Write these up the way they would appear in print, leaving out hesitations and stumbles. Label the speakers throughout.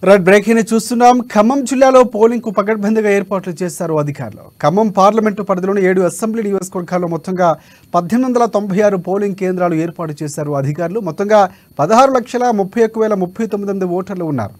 Speaker 1: Right breaking చూస్తున్నాం. ఖమ్మం జిల్లాలో polling కు పకడ్బందీగా ఏర్పాట్లు చేశారు అధికారులు. ఖమ్మం పార్లమెంటు పరిధిలోని 7 అసెంబ్లీ నియోజకవర్గాల్లో మొత్తంగా 1896 పోలింగ్ కేంద్రాలు ఏర్పాటు చేశారు అధికారులు. మొత్తంగా 16,31,039 ఓటర్లు ఉన్నారు.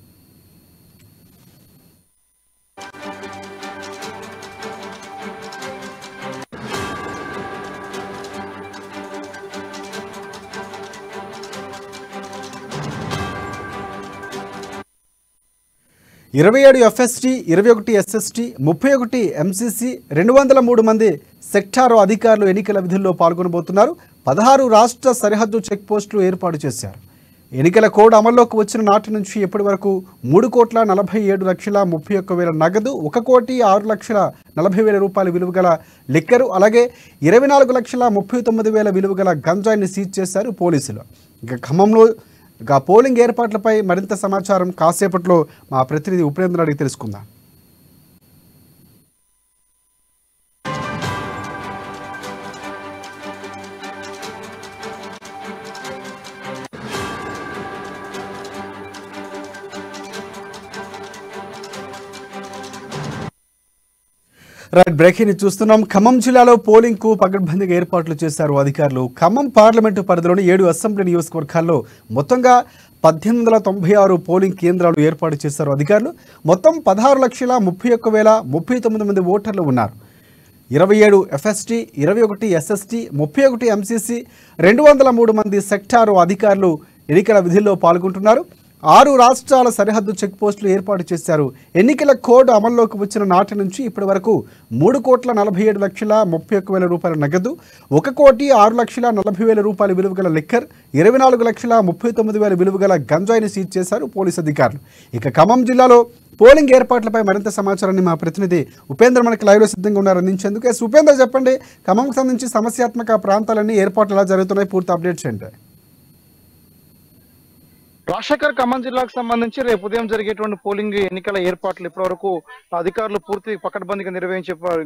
Speaker 1: ఇరవై 27 ఎఫ్ఎస్టీ, 21 ఎస్ఎస్టీ, 31 ఎంసీసీ, 203 మంది సెక్టారు అధికారులు ఎన్నికల విధుల్లో పాల్గొనబోతున్నారు. 16 రాష్ట్ర సరిహద్దు చెక్ పోస్టులు ఏర్పాటు చేశారు. ఎన్నికల కోడ్ అమల్లోకి వచ్చిన నాటి నుంచి ఇప్పటి వరకు 3,47,31,000 నగదు, 1,06,40,000 రూపాయల విలువ గల లిక్కరు, అలాగే 24,39,000 విలువ గల గంజాయిని సీజ్ చేశారు పోలీసులు. ఇక ఖమ్మంలో పోలింగ్ ఏర్పాట్లపై మరింత సమాచారం కాసేపట్లో మా ప్రతినిధి ఉపేంద్ర అడిగి తెలుసుకుందాం. రైట్ బ్రేకింగ్ చూస్తున్నాం. ఖమ్మం జిల్లాలో పోలింగ్ కు పకడ్బందీగా ఏర్పాట్లు చేశారు అధికారులు. ఖమ్మం పార్లమెంటు పరిధిలోని 7 అసెంబ్లీ నియోజకవర్గాల్లో మొత్తంగా 1896 పోలింగ్ కేంద్రాలు ఏర్పాటు చేశారు అధికారులు. మొత్తం 16,31,039 మంది ఓటర్లు ఉన్నారు. 27 ఎఫ్ఎస్టీ, 21 ఎస్ఎస్టీ, 31 ఎంసీసీ, 203 మంది సెక్టారు అధికారులు ఎన్నికల విధుల్లో పాల్గొంటున్నారు. 6 రాష్ట్రాల సరిహద్దు చెక్ పోస్టులు ఏర్పాటు చేశారు. ఎన్నికల కోడ్ అమల్లోకి వచ్చిన నాటి నుంచి ఇప్పటి వరకు 3,47,31,000 రూపాయల నగదు, 1,06,40,000 రూపాయల విలువ గల లిక్కర్, 24,39,000 విలువ గల గంజాయిని సీజ్ చేశారు పోలీసు అధికారులు. ఇక ఖమ్మం జిల్లాలో పోలింగ్ ఏర్పాట్లపై మరింత సమాచారాన్ని మా ప్రతినిధి ఉపేంద్ర మనకి లైవ్లో సిద్ధంగా ఉన్నారు అందించేందుకు. ఉపేంద్ర, చెప్పండి, ఖమ్మంకు సంబంధించి సమస్యాత్మక ప్రాంతాలన్నీ ఏర్పాట్లు ఎలా జరుగుతున్నాయి, పూర్తి అప్డేట్స్ ఏంటి?
Speaker 2: రాజశేఖర్, ఖమ్మం జిల్లాకు సంబంధించి రేపు ఉదయం జరిగేటువంటి పోలింగ్ ఎన్నికల ఏర్పాట్లు ఇప్పటివరకు అధికారులు పూర్తి పకడ్బందీగా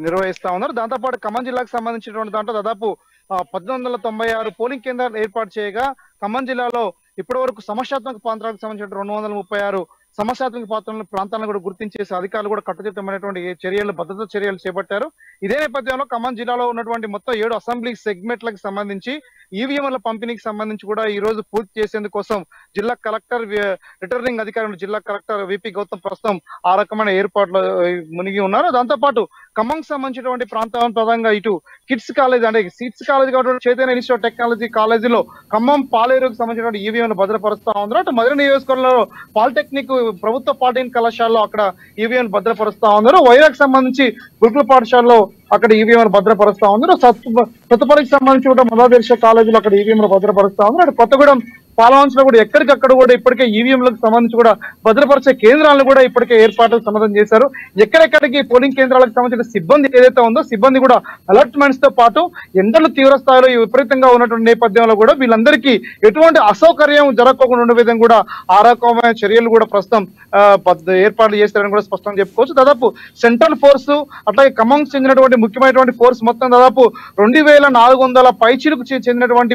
Speaker 2: నిర్వహిస్తా ఉన్నారు. దాంతోపాటు ఖమ్మం జిల్లాకు సంబంధించినటువంటి దాంట్లో దాదాపు 1896 పోలింగ్ కేంద్రాలు ఏర్పాటు చేయగా ఖమ్మం జిల్లాలో ఇప్పటి వరకు సమస్యాత్మక ప్రాంతాలకు సంబంధించిన 236 సమస్యాత్మక ప్రాంతాలను కూడా గుర్తించేసి అధికారులు కూడా కట్టుదిట్టమైనటువంటి భద్రతా చర్యలు చేపట్టారు. ఇదే నేపథ్యంలో ఖమ్మం జిల్లాలో ఉన్నటువంటి మొత్తం 7 అసెంబ్లీ సెగ్మెంట్లకు సంబంధించి ఈవీఎంల పంపిణీకి సంబంధించి కూడా ఈ రోజు పూర్తి చేసేందుకోసం జిల్లా కలెక్టర్, రిటర్నింగ్ అధికారులు, జిల్లా కలెక్టర్ విపి గౌతమ్ ప్రస్తుతం ఆ రకమైన ఏర్పాట్లు మునిగి ఉన్నారు. దాంతోపాటు ఖమ్మంకి సంబంధించినటువంటి ప్రాంతం ప్రధానంగా ఇటు కిడ్స్ కాలేజ్, అంటే సిట్స్ కాలేజ్ కాబట్టి చైతన్య ఇన్స్టిట్యూట్ ఆఫ్ టెక్నాలజీ కాలేజీలో ఖమ్మం పాలేరుకు సంబంధించినటువంటి ఈవీఎంలు భద్రపరుస్తా ఉన్నారు. అటు మధుర నియోజకవర్గంలో పాలిటెక్నిక్ ప్రభుత్వ పాలిటెక్నిక్ కళాశాలలో అక్కడ ఈవీఎంలు భద్రపరుస్తా ఉన్నారు. వైరాగ్ సంబంధించి గురుకుల పాఠశాలలో అక్కడ ఈవీఎంలు భద్రపరుస్తా ఉన్నారు. సత్తుపల్లికి సంబంధించి కూడా మహాదర్శ కాలేజీలో అక్కడ ఈవీఎంలు భద్రపరుస్తా ఉన్నారు. అటు కొత్తగూడెం పాలవంచలో కూడా ఎక్కడికక్కడ కూడా ఇప్పటికే ఈవీఎంలకు సంబంధించి కూడా భద్రపరిచే కేంద్రాలను కూడా ఇప్పటికే ఏర్పాట్లు సమాధానం చేశారు. ఎక్కడెక్కడికి పోలింగ్ కేంద్రాలకు సంబంధించిన సిబ్బంది ఏదైతే ఉందో సిబ్బంది కూడా అలర్ట్మెంట్స్ తో పాటు ఎండలు తీవ్ర స్థాయిలో విపరీతంగా ఉన్నటువంటి నేపథ్యంలో కూడా వీళ్ళందరికీ ఎటువంటి అసౌకర్యం జరగకుండా ఉండే విధంగా కూడా ఆ రకమైన చర్యలు కూడా ప్రస్తుతం ఏర్పాట్లు చేస్తారని కూడా స్పష్టంగా చెప్పుకోవచ్చు. దాదాపు సెంట్రల్ ఫోర్స్ అట్లాగే ఖమ్మం చెందినటువంటి ముఖ్యమైనటువంటి ఫోర్స్ మొత్తం దాదాపు 2,400 పైచిలకు చెందినటువంటి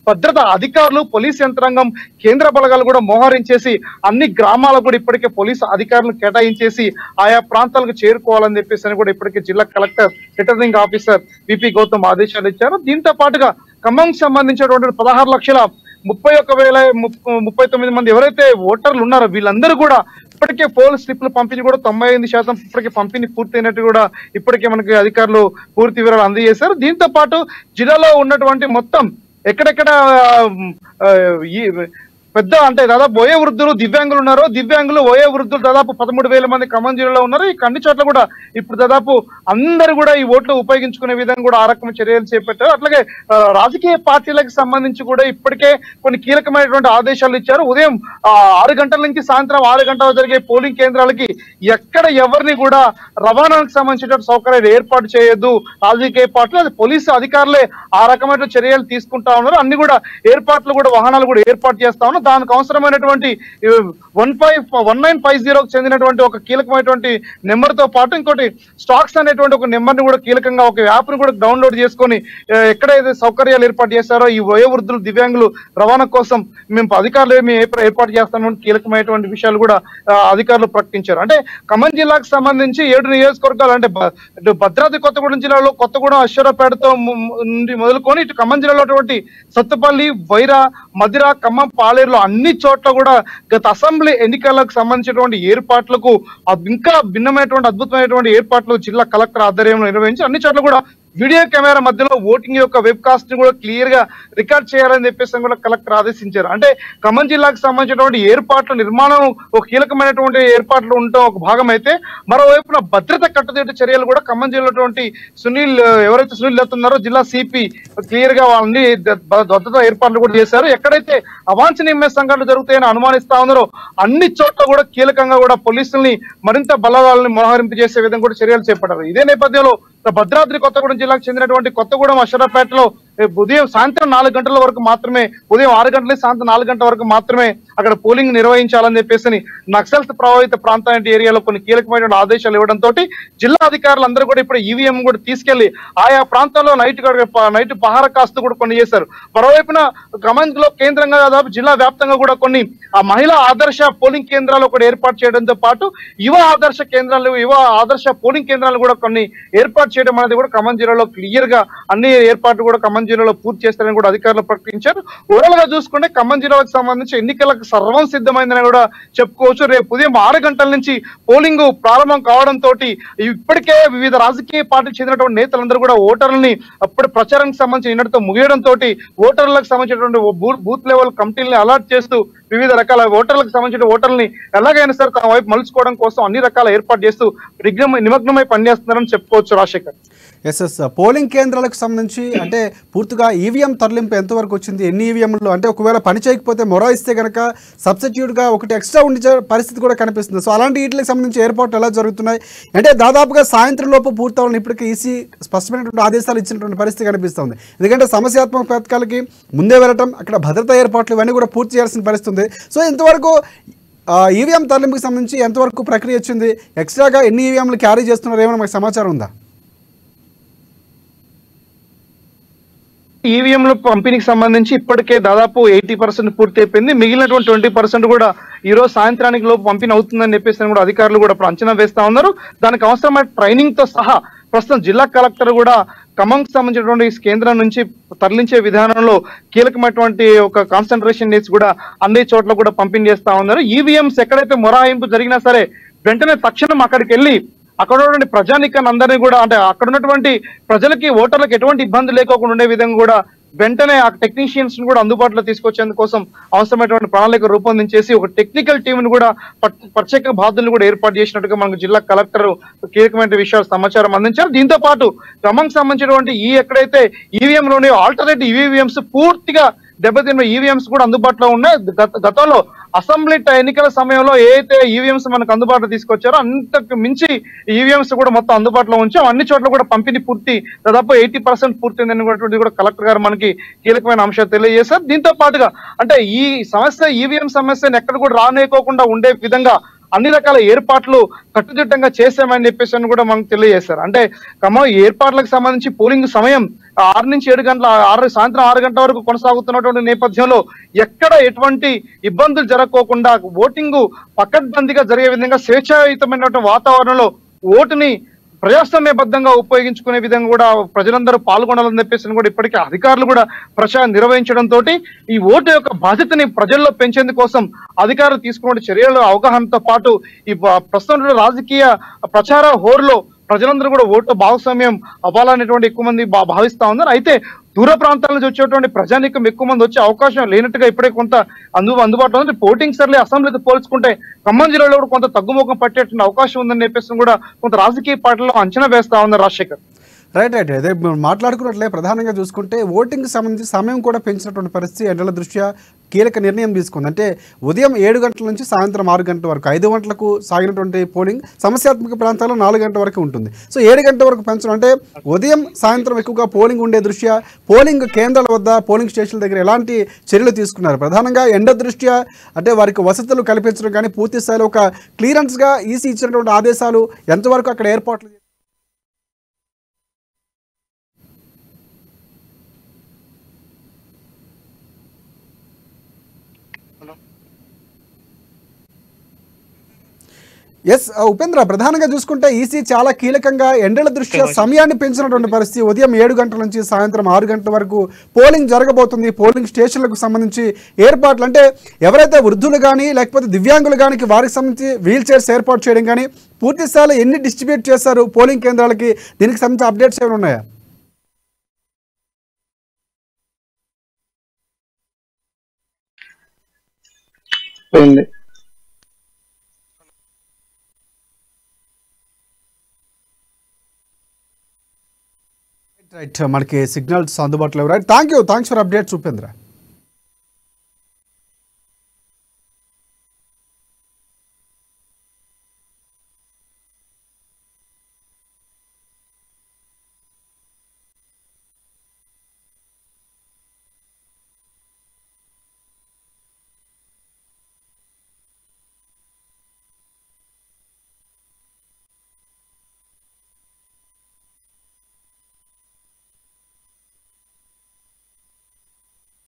Speaker 2: భద్రతా అధికారులు, పోలీస్ యంత్రాంగం, కేంద్ర బలగాలు కూడా మోహరించేసి అన్ని గ్రామాలకు కూడా ఇప్పటికే పోలీసు అధికారులను కేటాయించేసి ఆయా ప్రాంతాలకు చేరుకోవాలని చెప్పేసి కూడా ఇప్పటికే జిల్లా collector, returning officer VP Gautam ఆదేశాలు ఇచ్చారు. దీంతో పాటుగా ఖమ్మంకి సంబంధించినటువంటి 16,31,039 మంది ఎవరైతే ఓటర్లు ఉన్నారో వీళ్ళందరూ కూడా ఇప్పటికే పోల్ స్లిప్లు పంపిణీ కూడా 98% ఇప్పటికే పంపిణీ పూర్తయినట్టు కూడా ఇప్పటికే మనకి అధికారులు పూర్తి వివరాలు అందజేశారు. దీంతో పాటు జిల్లాలో ఉన్నటువంటి మొత్తం ఎక్కడెక్కడ పెద్ద అంటే దాదాపు వయో వృద్ధులు, దివ్యాంగులు ఉన్నారు. దివ్యాంగులు, వయో వృద్ధులు దాదాపు 13,000 మంది ఖమ్మం జిల్లాలో ఉన్నారు. ఈ అన్ని చోట్ల కూడా ఇప్పుడు దాదాపు అందరూ కూడా ఈ ఓట్లు ఉపయోగించుకునే విధంగా కూడా ఆ రకమైన చర్యలు చేపట్టారు. అట్లాగే రాజకీయ పార్టీలకు సంబంధించి కూడా ఇప్పటికే కొన్ని కీలకమైనటువంటి ఆదేశాలు ఇచ్చారు. ఉదయం 6 గంటల నుంచి సాయంత్రం 6 గంటల జరిగే పోలింగ్ కేంద్రాలకి ఎక్కడ ఎవరిని కూడా రవాణాకు సంబంధించిన సౌకర్యాలు ఏర్పాటు చేయొద్దు. రాజకీయ పార్టీలు, అది పోలీసు అధికారులే ఆ రకమైన చర్యలు తీసుకుంటా ఉన్నారు. అన్ని కూడా ఏర్పాట్లు కూడా వాహనాలు కూడా ఏర్పాటు చేస్తా ఉన్నారు. ఉన్నాం. దానికి అవసరమైనటువంటి 1950 చెందినటువంటి ఒక కీలకమైనటువంటి నెంబర్ తో పాటు ఇంకోటి స్టాక్స్ అనేటువంటి ఒక నెంబర్ ని కూడా కీలకంగా ఒక యాప్ ని కూడా డౌన్లోడ్ చేసుకొని ఎక్కడైతే సౌకర్యాలు ఏర్పాటు చేస్తారో ఈ వయోవృద్ధులు దివ్యాంగులు రవాణా కోసం మేము అధికారులు ఏర్పాటు చేస్తామని కీలకమైనటువంటి విషయాలు కూడా అధికారులు ప్రకటించారు. అంటే ఖమ్మం జిల్లాకు సంబంధించి 7 నియోజకవర్గాలు అంటే భద్రాద్రి కొత్తగూడెం జిల్లాలో కొత్తగూడెం అశ్వరాపేటతో నుండి మొదలుకొని ఇటు ఖమ్మం జిల్లాలో సత్తుపల్లి, వైరా, మదిర, ఖమ్మం, పాలేరులో అన్ని చోట్ల కూడా గత అసెంబ్లీ ఎన్నికలకు సంబంధించినటువంటి ఏర్పాట్లకు ఇంకా భిన్నమైనటువంటి అద్భుతమైనటువంటి ఏర్పాట్లు జిల్లా కలెక్టర్ ఆధ్వర్యంలో నిర్వహించి అన్ని చోట్ల కూడా వీడియో కెమెరా మధ్యలో ఓటింగ్ యొక్క వెబ్ కాస్ట్ ని కూడా క్లియర్ గా రికార్డ్ చేయాలని చెప్పేసి కూడా కలెక్టర్ ఆదేశించారు. అంటే ఖమ్మం జిల్లాకు సంబంధించినటువంటి ఏర్పాట్ల నిర్మాణం ఒక కీలకమైనటువంటి ఏర్పాట్లు ఉండటం ఒక భాగం అయితే, మరోవైపున భద్రత కట్టుదిట్టు చర్యలు కూడా ఖమ్మం జిల్లాలో ఎవరైతే సునీల్ ఉన్నారో జిల్లా సిపి క్లియర్ గా వాళ్ళని భద్రత ఏర్పాట్లు కూడా చేశారు. ఎక్కడైతే అవాంఛనీయమైన సంఘటనలు జరుగుతాయని అనుమానిస్తా ఉన్నారో అన్ని చోట్ల కూడా కీలకంగా కూడా పోలీసుల్ని మరింత బలగాలని మోహరింపు చేసే విధంగా కూడా చర్యలు చేపట్టారు. ఇదే నేపథ్యంలో భద్రాద్రి కొత్తగూడెం జిల్లాకు చెందినటువంటి కొత్తగూడెం అశ్వరాపేటలో సాయంత్రం 4 గంటల వరకు మాత్రమే, ఉదయం 6 గంటల సాయంత్రం 4 గంటల వరకు మాత్రమే అక్కడ పోలింగ్ నిర్వహించాలని చెప్పేసి నక్సల్స్ ప్రభావిత ప్రాంతాల ఏరియాలో కొన్ని కీలకమైన ఆదేశాలు ఇవ్వడంతో జిల్లా అధికారులందరూ కూడా ఇప్పుడు ఈవీఎం కూడా తీసుకెళ్లి ఆయా ప్రాంతాల్లో నైట్ పహార కాస్తూ కూడా కొన్ని చేశారు. మరోవైపున ఖమ్మంలో కేంద్రంగా దాదాపు జిల్లా వ్యాప్తంగా కూడా కొన్ని మహిళా ఆదర్శ పోలింగ్ కేంద్రాలు కూడా ఏర్పాటు చేయడంతో పాటు యువ ఆదర్శ పోలింగ్ కేంద్రాలు కూడా కొన్ని ఏర్పాటు చేయడం అనేది కూడా ఖమ్మం జిల్లాలో క్లియర్ గా అన్ని ఏర్పాట్లు కూడా ఖమ్మం జిల్లాలో పూర్తి చేస్తారని కూడా అధికారులు ప్రకటించారు. ఓవరాల్ గా చూసుకుంటే ఖమ్మం జిల్లాకు సంబంధించి ఎన్నికలకు సర్వం సిద్ధమైందని కూడా చెప్పుకోవచ్చు. రేపు ఉదయం 6 గంటల నుంచి పోలింగ్ ప్రారంభం కావడంతో ఇప్పటికే వివిధ రాజకీయ పార్టీలకు చెందినటువంటి నేతలందరూ కూడా ఓటర్లని అప్పటి ప్రచారానికి సంబంధించి నిన్నటితో ముగియడంతో ఓటర్లకు సంబంధించినటువంటి బూత్ లెవెల్ కమిటీలని అలాట్ చేస్తూ వివిధ రకాల ఓటర్లకు సంబంధించిన ఓటర్లని ఎలాగైనా సరే తమ వైపు మలుచుకోవడం కోసం అన్ని రకాల ఏర్పాటు చేస్తూ నిమగ్నమై పనిచేస్తున్నారని చెప్పుకోవచ్చు. రాజశేఖర్,
Speaker 1: పోలింగ్ కేంద్రాలకు సంబంధించి అంటే పూర్తిగా ఈవీఎం తరలింపు ఎంతవరకు వచ్చింది? ఎన్ని ఈవీఎంలు అంటే ఒకవేళ పని చేయకపోతే మొరాయిస్తే కనుక సబ్స్టిట్యూట్గా ఒకటి ఎక్స్ట్రా ఉండే పరిస్థితి కూడా కనిపిస్తుంది. సో అలాంటి వీటికి సంబంధించి ఏర్పాట్లు ఎలా జరుగుతున్నాయి అంటే దాదాపుగా సాయంత్రం లోపు పూర్తవాలని ఇప్పటికీ ఈసీ స్పష్టమైనటువంటి ఆదేశాలు ఇచ్చినటువంటి పరిస్థితి కనిపిస్తుంది. ఎందుకంటే సమస్యాత్మక పథకాలకి ముందే వెళ్ళటం, అక్కడ భద్రతా ఏర్పాట్లు ఇవన్నీ కూడా పూర్తి చేయాల్సిన పరిస్థితి ఉంది. సో ఇంతవరకు ఈవీఎం తరలింపుకి సంబంధించి ఎంతవరకు ప్రక్రియ వచ్చింది? ఎక్స్ట్రాగా ఎన్ని ఈవీఎంలు క్యారీ చేస్తున్నారు ఏమైనా మాకు సమాచారం ఉందా?
Speaker 2: ఈవీఎంల పంపిణీకి సంబంధించి ఇప్పటికే దాదాపు 80% పూర్తి అయిపోయింది. మిగిలినటువంటి 20% కూడా ఈ రోజు సాయంత్రానికి లోపు పంపిణీ అవుతుందని చెప్పేసి కూడా అధికారులు కూడా అంచనా వేస్తా ఉన్నారు. దానికి అవసరమైన ట్రైనింగ్ తో సహా ప్రస్తుతం జిల్లా కలెక్టర్ కూడా ఖమ్మంకి సంబంధించినటువంటి కేంద్రం నుంచి తరలించే విధానంలో కీలకమైనటువంటి ఒక కాన్సన్ట్రేషన్ చేసి కూడా అన్ని చోట్ల కూడా పంపిణీ చేస్తా ఉన్నారు. ఈవీఎంస్ ఎక్కడైతే మొరాయింపు జరిగినా సరే వెంటనే తక్షణం అక్కడికి వెళ్ళి అక్కడ ఉన్నటువంటి ప్రజానికాన్ని అందరినీ కూడా అంటే అక్కడ ఉన్నటువంటి ప్రజలకి ఓటర్లకు ఎటువంటి ఇబ్బంది లేకోకుండా ఉండే విధంగా కూడా వెంటనే ఆ టెక్నీషియన్స్ ను కూడా అందుబాటులో తీసుకొచ్చేందుకోసం అవసరమైనటువంటి ప్రణాళిక రూపొందించేసి ఒక టెక్నికల్ టీమ్ ను కూడా ప్రత్యేక బాధ్యులు కూడా ఏర్పాటు చేసినట్టుగా మనకు జిల్లా కలెక్టర్ కీలకమైన విషయాలు సమాచారం అందించారు. దీంతో పాటు క్రమంకి సంబంధించినటువంటి ఎక్కడైతే ఈవీఎం లోనే ఆల్టర్నేటివ్ ఈవీఎంస్ పూర్తిగా దెబ్బతిన్న ఈవీఎంస్ కూడా అందుబాటులో ఉన్నాయి. గతంలో అసెంబ్లీ ఎన్నికల సమయంలో ఏదైతే ఈవీఎంస్ మనకు అందుబాటులో తీసుకొచ్చారో అంతకు మించి ఈవీఎంస్ కూడా మొత్తం అందుబాటులో ఉంచాం. అన్ని చోట్ల కూడా పంపిణీ పూర్తి దాదాపు 80% పూర్తయిందని కూడా కలెక్టర్ గారు మనకి కీలకమైన అంశాలు తెలియజేశారు. దీంతో పాటుగా అంటే ఈ సమస్య ఈవీఎం సమస్యను ఎక్కడ కూడా రానేకోకుండా ఉండే విధంగా అన్ని రకాల ఏర్పాట్లు కట్టుదిట్టంగా చేశామని చెప్పేసి కూడా మనకు తెలియజేశారు. అంటే ఏర్పాట్లకు సంబంధించి పోలింగ్ సమయం 6 నుంచి 7 గంటల సాయంత్రం 6 గంటల వరకు కొనసాగుతున్నటువంటి నేపథ్యంలో ఎక్కడ ఎటువంటి ఇబ్బందులు జరగకోకుండా ఓటింగ్ పకడ్బందీగా జరిగే విధంగా స్వేచ్ఛాయుతమైనటువంటి వాతావరణంలో ఓటుని ప్రజాస్వామ్యబద్ధంగా ఉపయోగించుకునే విధంగా కూడా ప్రజలందరూ పాల్గొనాలని చెప్పేసి కూడా ఇప్పటికే అధికారులు కూడా ప్రచారం నిర్వహించడంతో ఈ ఓటు యొక్క బాధ్యతని ప్రజల్లో పెంచేందుకోసం అధికారులు తీసుకున్న చర్యలు అవగాహనతో పాటు ఈ ప్రస్తుతం రాజకీయ ప్రచార హోరులో ప్రజలందరూ కూడా ఓటు భాగస్వామ్యం అవ్వాలనేటువంటి ఎక్కువ మంది భావిస్తా ఉన్నారు. అయితే దూర ప్రాంతాల నుంచి వచ్చేటువంటి ప్రజానీకం ఎక్కువ మంది వచ్చే అవకాశం లేనట్టుగా ఇప్పుడే కొంత అందుబాటులో ఉంది. పోటింగ్ సర్లే అసెంబ్లీతో పోల్చుకుంటే ఖమ్మం జిల్లాలో కూడా కొంత తగ్గుముఖం పట్టేటువంటి అవకాశం ఉందని చెప్పేసి కూడా కొంత రాజకీయ పార్టీలో అంచనా వేస్తా ఉన్నారు. రాజశేఖర్,
Speaker 1: రైట్ అదే మాట్లాడుకున్నట్లే ప్రధానంగా చూసుకుంటే ఓటింగ్ సంబంధించి సమయం కూడా పెంచినటువంటి పరిస్థితి ఎండల దృష్ట్యా కీలక నిర్ణయం తీసుకుంది. అంటే ఉదయం 7 గంటల నుంచి సాయంత్రం 6 గంటల వరకు 5 గంటలకు సాగినటువంటి పోలింగ్ సమస్యాత్మక ప్రాంతాల్లో 4 గంటల వరకు ఉంటుంది. సో 7 గంటల వరకు పెంచడం అంటే ఉదయం సాయంత్రం ఎక్కువగా పోలింగ్ ఉండే దృష్ట్యా పోలింగ్ కేంద్రాల వద్ద పోలింగ్ స్టేషన్ల దగ్గర ఎలాంటి చర్యలు తీసుకున్నారు? ప్రధానంగా ఎండ దృష్ట్యా అంటే వారికి వసతులు కల్పించడం కానీ పూర్తి స్థాయిలో ఒక క్లియరెన్స్గా ఈసీ ఇచ్చినటువంటి ఆదేశాలు ఎంతవరకు అక్కడ ఏర్పాట్లు ఎస్ ఉపేంద్ర, ప్రధానంగా చూసుకుంటే ఈసీ చాలా కీలకంగా ఎండల దృష్ట్యా సమయాన్ని పెంచినటువంటి పరిస్థితి. ఉదయం 7 గంటల నుంచి సాయంత్రం 6 గంటల వరకు పోలింగ్ జరగబోతుంది. పోలింగ్ స్టేషన్లకు సంబంధించి ఏర్పాట్లు అంటే ఎవరైతే వృద్ధులు కానీ లేకపోతే దివ్యాంగులు కానీ వారికి సంబంధించి వీల్ చైర్స్ ఏర్పాటు చేయడం కానీ పూర్తి స్థాయిలో ఎన్ని డిస్ట్రిబ్యూట్ చేస్తారు పోలింగ్ కేంద్రాలకి, దీనికి సంబంధించి అప్డేట్స్ ఏమైనా ఉన్నాయా? రైట్, మనకి సిగ్నల్స్ అందుబాటులో right. Thanks for updates Upendra.